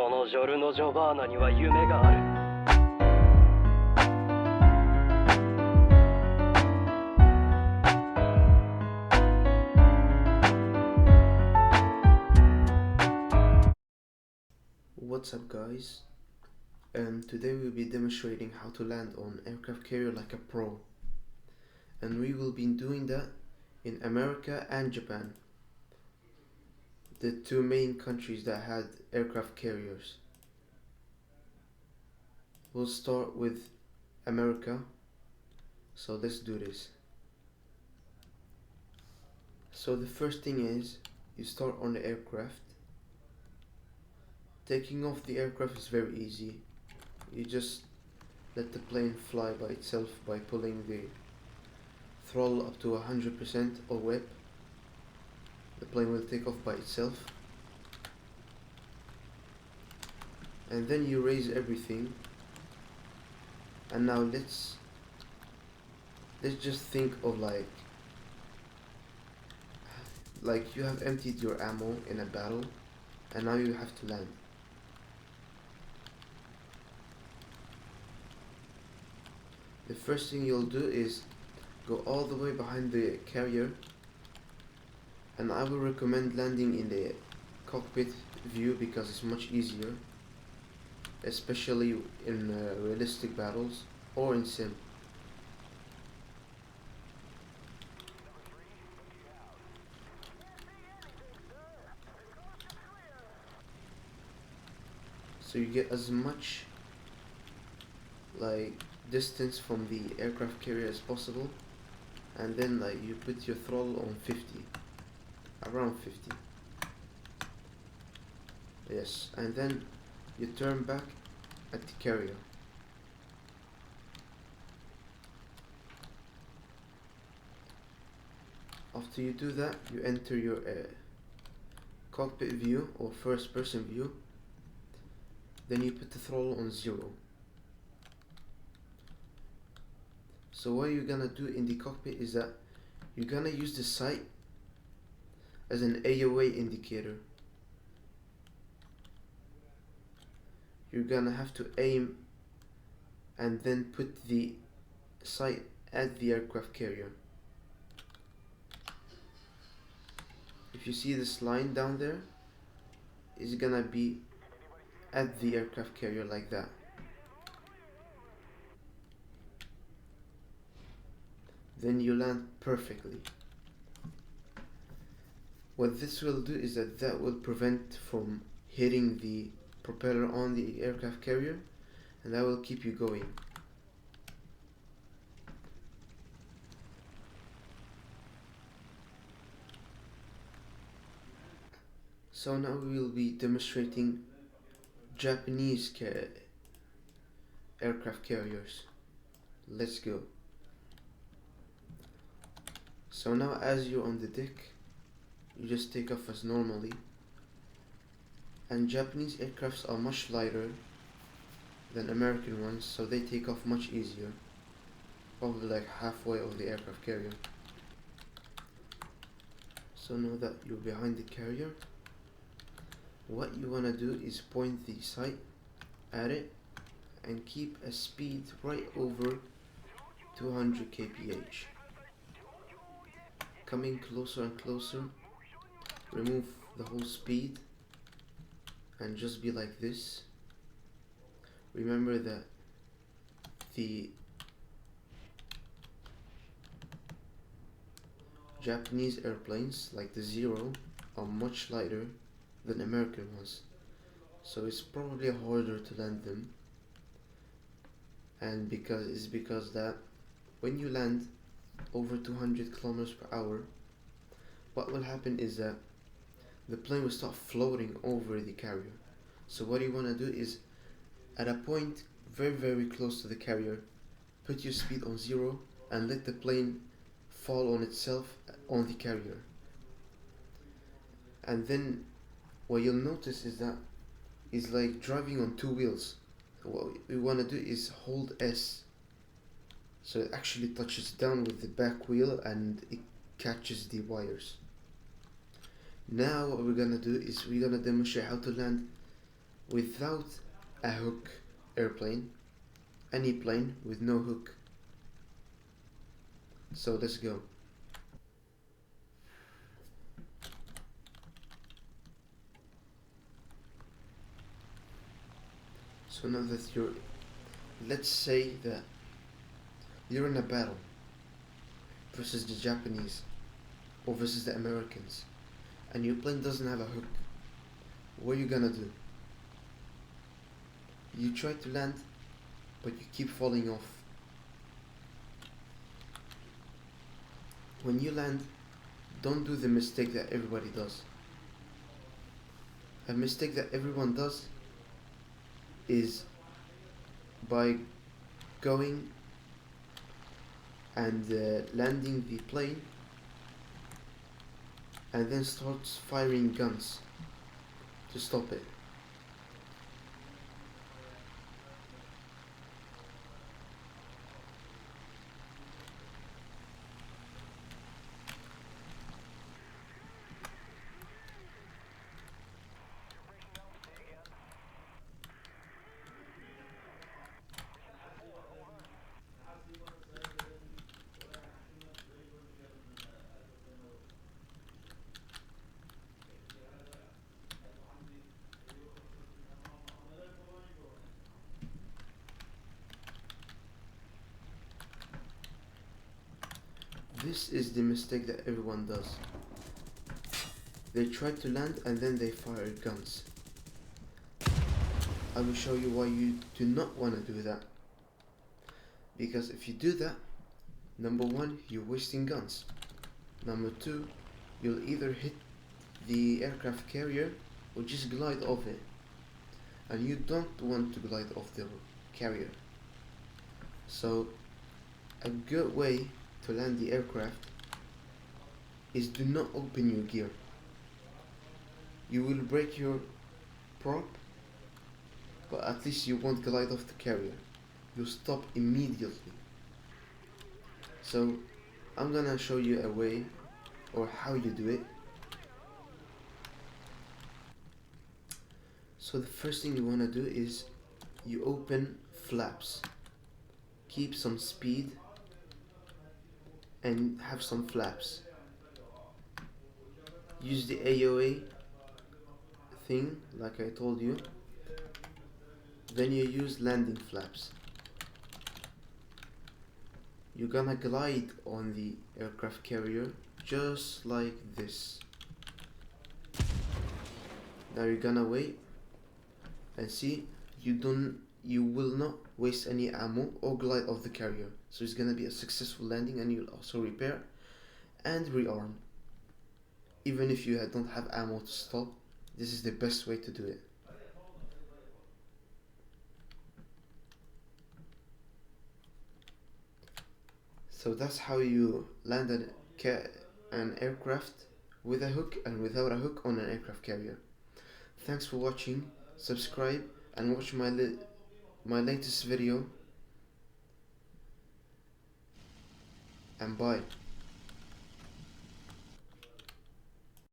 このジョルノ・ジョバーナには夢がある。What's up guys, and today we'll be demonstrating how to land on aircraft carrier like a pro, and we will be doing that in America and Japan, the two main countries that had aircraft carriers. We'll start with America, so let's do this. So the first thing is, you start on the aircraft. Taking off the aircraft is very easy. You just let the plane fly by itself by pulling the throttle up to 100% or whip. The plane will take off by itself. And then you raise everything. And now let's just think of like you have emptied your ammo in a battle and now you have to land. The first thing you'll do is go all the way behind the carrier, and I will recommend landing in the cockpit view because it's much easier, especially in realistic battles or in sim. So you get as much distance from the aircraft carrier as possible, and then you put your throttle on 50, around 50. Yes, and then you turn back at the carrier. After you do that, you enter your cockpit view or first person view. Then you put the throttle on 0. So what you're gonna do in the cockpit is that you're gonna use the sight as an AOA indicator. You're gonna have to aim and then put the sight at the aircraft carrier. If you see this line down there, it's gonna be at the aircraft carrier like that. Then you land perfectly. What this will do is that will prevent from hitting the propeller on the aircraft carrier, and that will keep you going. So now we will be demonstrating Japanese aircraft carriers. Let's go. So now as you're on the deck, you just take off as normally, and Japanese aircrafts are much lighter than American ones, so they take off much easier, probably like halfway of the aircraft carrier. So now that you're behind the carrier, what you want to do is point the sight at it and keep a speed right over 200 kph. Coming closer and closer, remove the whole speed and just be like this. Remember that the Japanese airplanes, like the Zero, are much lighter than American ones, so it's probably harder to land them. And because that when you land over 200 kilometers per hour, what will happen is that the plane will start floating over the carrier. So what you want to do is, at a point very close to the carrier, put your speed on 0 and let the plane fall on itself on the carrier. And then what you'll notice is that it's like driving on two wheels. So what we want to do is hold S, so it actually touches down with the back wheel and it catches the wires. Now what we're gonna do is we're gonna demonstrate how to land without a hook airplane, any plane with no hook. So let's go. So now that let's say that you're in a battle versus the Japanese or versus the Americans, and your plane doesn't have a hook. What are you gonna do? You try to land, but you keep falling off. When you land, don't do the mistake that everybody does. A mistake that everyone does is by going and landing the plane and then starts firing guns to stop it. This is the mistake that everyone does. They try to land and then they fire guns. I will show you why you do not want to do that. Because if you do that, number one, you're wasting guns. Number two, you'll either hit the aircraft carrier or just glide off it. And you don't want to glide off the carrier. So, a good way to land the aircraft is do not open your gear. You will break your prop, but at least you won't glide off the carrier. You'll stop immediately. So I'm gonna show you a way or how you do it. So the first thing you wanna do is you open flaps. Keep some speed and have some flaps. Use the AOA thing like I told you. Then you use landing flaps. You're gonna glide on the aircraft carrier just like this. Now you're gonna wait and see you will not waste any ammo or glide off the carrier. So it's gonna be a successful landing, and you'll also repair and rearm. Even if you don't have ammo to stop, this is the best way to do it. So that's how you land an aircraft with a hook and without a hook on an aircraft carrier. Thanks for watching. Subscribe and watch my latest video. And bye.